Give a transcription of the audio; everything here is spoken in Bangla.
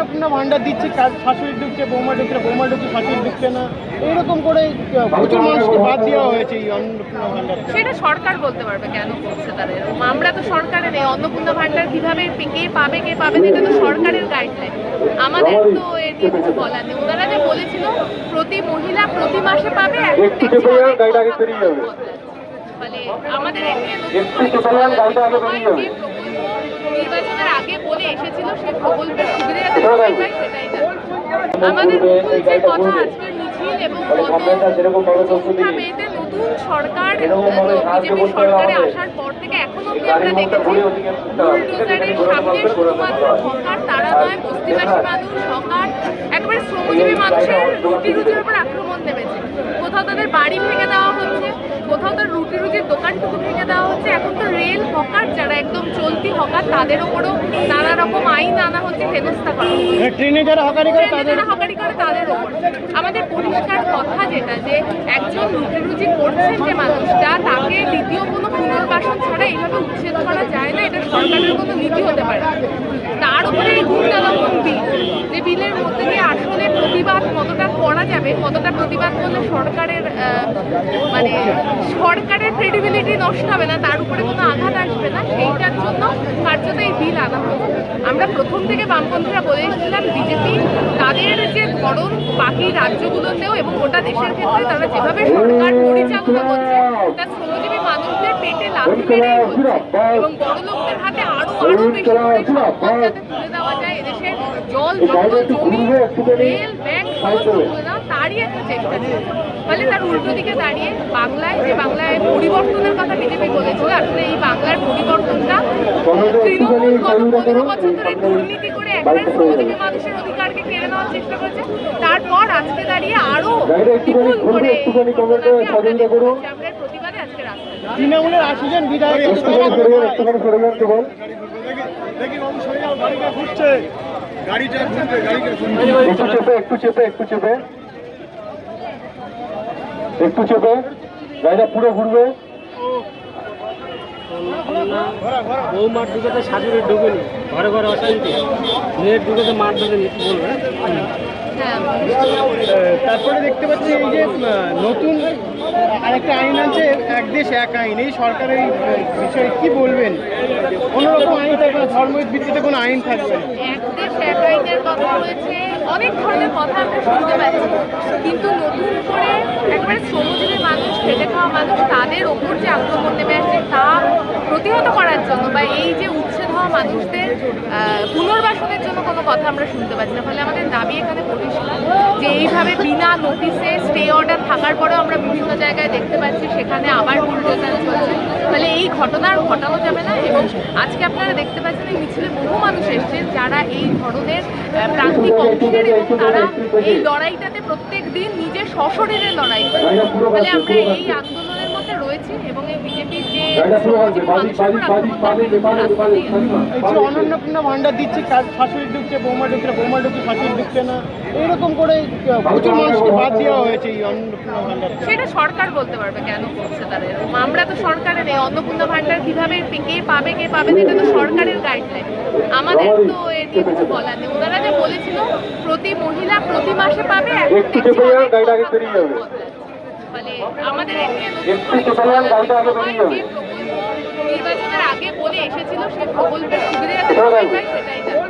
অন্নপূর্ণা ভান্ডার দিচ্ছে, শাশুড়ি ঢুকছে, বৌমা ঢুকছে, বৌমা ঢুকছে, শাশুড়ি ঢুকছে না, এইরকম করে প্রচুর মানুষকে বাদ দেওয়া হয়েছে এই অন্নপূর্ণা ভান্ডার। সেটা সরকার বলতে পারবে কেন করছে তারা এরকম। আমরা তো সরকারে নেই, অন্নপূর্ণা ভান্ডার কিভাবে কে পাবে এটা তো সরকারের গাইডলাইন, আমাদের তো এর নিয়ে কিছু বলার নেই। ওনারা যে বলেছিল প্রতি মহিলা প্রতি মাসে পাবে, মানে আমাদের নির্বাচনের আগে বলে এসেছিল সেই প্রকল্পের সুবিধা যাতে সবাই পায় সেটাই জানি। আমাদের যে কথা আজকের মিছিল এবং গত 4 মেতে নতুন সরকার বিজেপি সরকারে আসার পর থেকে এখন অব্দি আমরা দেখেছি বুলডোজারের সামনে শুধুমাত্র হকার তারা নয়, বস্তিবাসী মানুষ, হকার একেবারে শ্রমজীবী মানুষের রুটি রুজির উপর আক্রমণ নেমেছে। কোথাও তাদের বাড়ি ভেঙে দেওয়া হচ্ছে, কোথাও তার রুটি রুজির দোকানটুকু ভেঙে দেওয়া হচ্ছে। এখন তো রেল হকার যারা একদম চলতি হকার তাদের উপরও নানা রকম আইন আনা হচ্ছে, হেনস্থা করা হচ্ছে। ট্রেনে যারা হকারি করে তাদের উপর আমাদের পরিষ্কার কথা যেটা যে একজন রুটি রুজি করছেন যে মানুষটা, তাকে দ্বিতীয় কোনো পুনর্বাসন ছাড়া এইভাবে উচ্ছেদ করা যায় না, এটা সরকারের কোনো নীতি হতে পারে। তার উপরে এই গুরুত্বপূর্ণ বিল, যে বিলের মধ্যে দিয়ে আসলে প্রতিবাদ কতটা করা যাবে, কতটা প্রতিবাদ করলে সরকারের মানে সরকারের ক্রেডিবিলিটি নষ্ট হবে না, তার উপরে কোনো আঘাত আসবে না, সেইটার জন্য কার্যত এই বিল আনা হয়েছে। আমরা প্রথম থেকে বামপন্থীরা বলে এসেছিলাম বিজেপি তাদের যে ধরন বাকি রাজ্যগুলোতেও এবং গোটা দেশের ক্ষেত্রে তারা যেভাবে সরকার পরিচালনা করছে তার শ্রমজীবী মানুষদের পেটে লাথি মেরেই হচ্ছে এবং বড় লোকদের হাতে আরো বেশি করে সম্পদ যাতে তুলে দেওয়া যায়, এদেশের জল জমি রেল ব্যাংক সমস্ত তুলে দেওয়া, তারই একটা চেষ্টা ছিল। ফলে তার উল্টো দিকে দাঁড়িয়ে বাংলায় পরিবর্তনের কথা বিজেপি বলেছিল, আসলে এই বাংলার পরিবর্তনটা তৃণমূল গত 15 বছর ধরে দুর্নীতি করে একবারে শ্রমজীবী মানুষের অধিকারকে কেড়ে নেওয়ার চেষ্টা করেছে। তারপর আজকে দাঁড়িয়ে আরো বিপুল করে আমরা প্রতিবাদে আজকে রাস্তায় তৃণমূলের 80 জন বিধায়ক একটু চেপে গাড়িটা পুরো ঘুরবে। বৌমার ঢুকেতে শাশুড়ি ঢুকেনি, ঘরে ঘরে অশান্তি, মেয়ের ঢুকেতে মার ঢুকেনি, বলবে। তারপরে দেখতে পাচ্ছি এই যে নতুন আরেকটা আইন আছে, এক দেশ এক আইন, এই সরকারের এই বিষয়ে কি বলবেন? কোনোরকম আইন থাকবে না, ধর্মের ভিত্তিতে কোনো আইন থাকবে না, এক দেশ এক আইনের কথা রয়েছে, অনেক ধরনের কথা আমরা শুনতে পাচ্ছি, কিন্তু নতুন করে একবারে শ্রমজীবী মানুষ, খেটে খাওয়া মানুষ, তাদের ওপর যে আক্রমণ নেমে আসছে তা প্রতিহত করার জন্য বা এই যে উচ্ছেদ হওয়া মানুষদের পুনর্বাসনের জন্য কোনো কথা আমরা শুনতে পাচ্ছি না। ফলে আমাদের দাবি এখানে পরিষ্কার যে এইভাবে বিনা নোটিসে স্টে অর্ডার থাকার পরেও আমরা বিভিন্ন জায়গায় দেখতে পাচ্ছি সেখানে আবার বুলডোজার চলছে। ফলে এই ঘটনা আর ঘটানো যাবে না এবং আজকে আপনারা দেখতে পাচ্ছেন এই মিছিলে বহু মানুষ এসছেন যারা এই ধরনের প্রান্তিক অংশের এবং তারা এই লড়াইটাতে প্রত্যেক দিন নিজের সশরীরে লড়াই করে। ফলে আমরা এই আন্দোলনের মধ্যে রয়েছি এবং এই বিজেপির যে অন্নপূর্ণা ভান্ডার দিচ্ছে, শাশুড়ি ঢুকছে, বৌমা ঢুকছে, বৌমা ঢুকছে, শাশুড়ি ঢুকছে না, এইরকম করে প্রচুর মানুষকে বাদ দেওয়া হয়েছে এই অন্নপূর্ণা ভান্ডার। সেটা সরকার বলতে পারবে কেন করছে তারা এরকম। আমরা তো সরকারে নেই, অন্নপূর্ণা ভান্ডার কিভাবে কে পাবে এটা তো সরকারের গাইডলাইন, আমাদের তো এর নিয়ে কিছু বলার নেই। ওনারা যে বলেছিল প্রতি মহিলা প্রতি মাসে পাবে, ফলে আমাদের নির্বাচনের আগে বলে এসেছিল সেই প্রকল্পের সুবিধা যাতে সবাই পায় সেটাই জানি।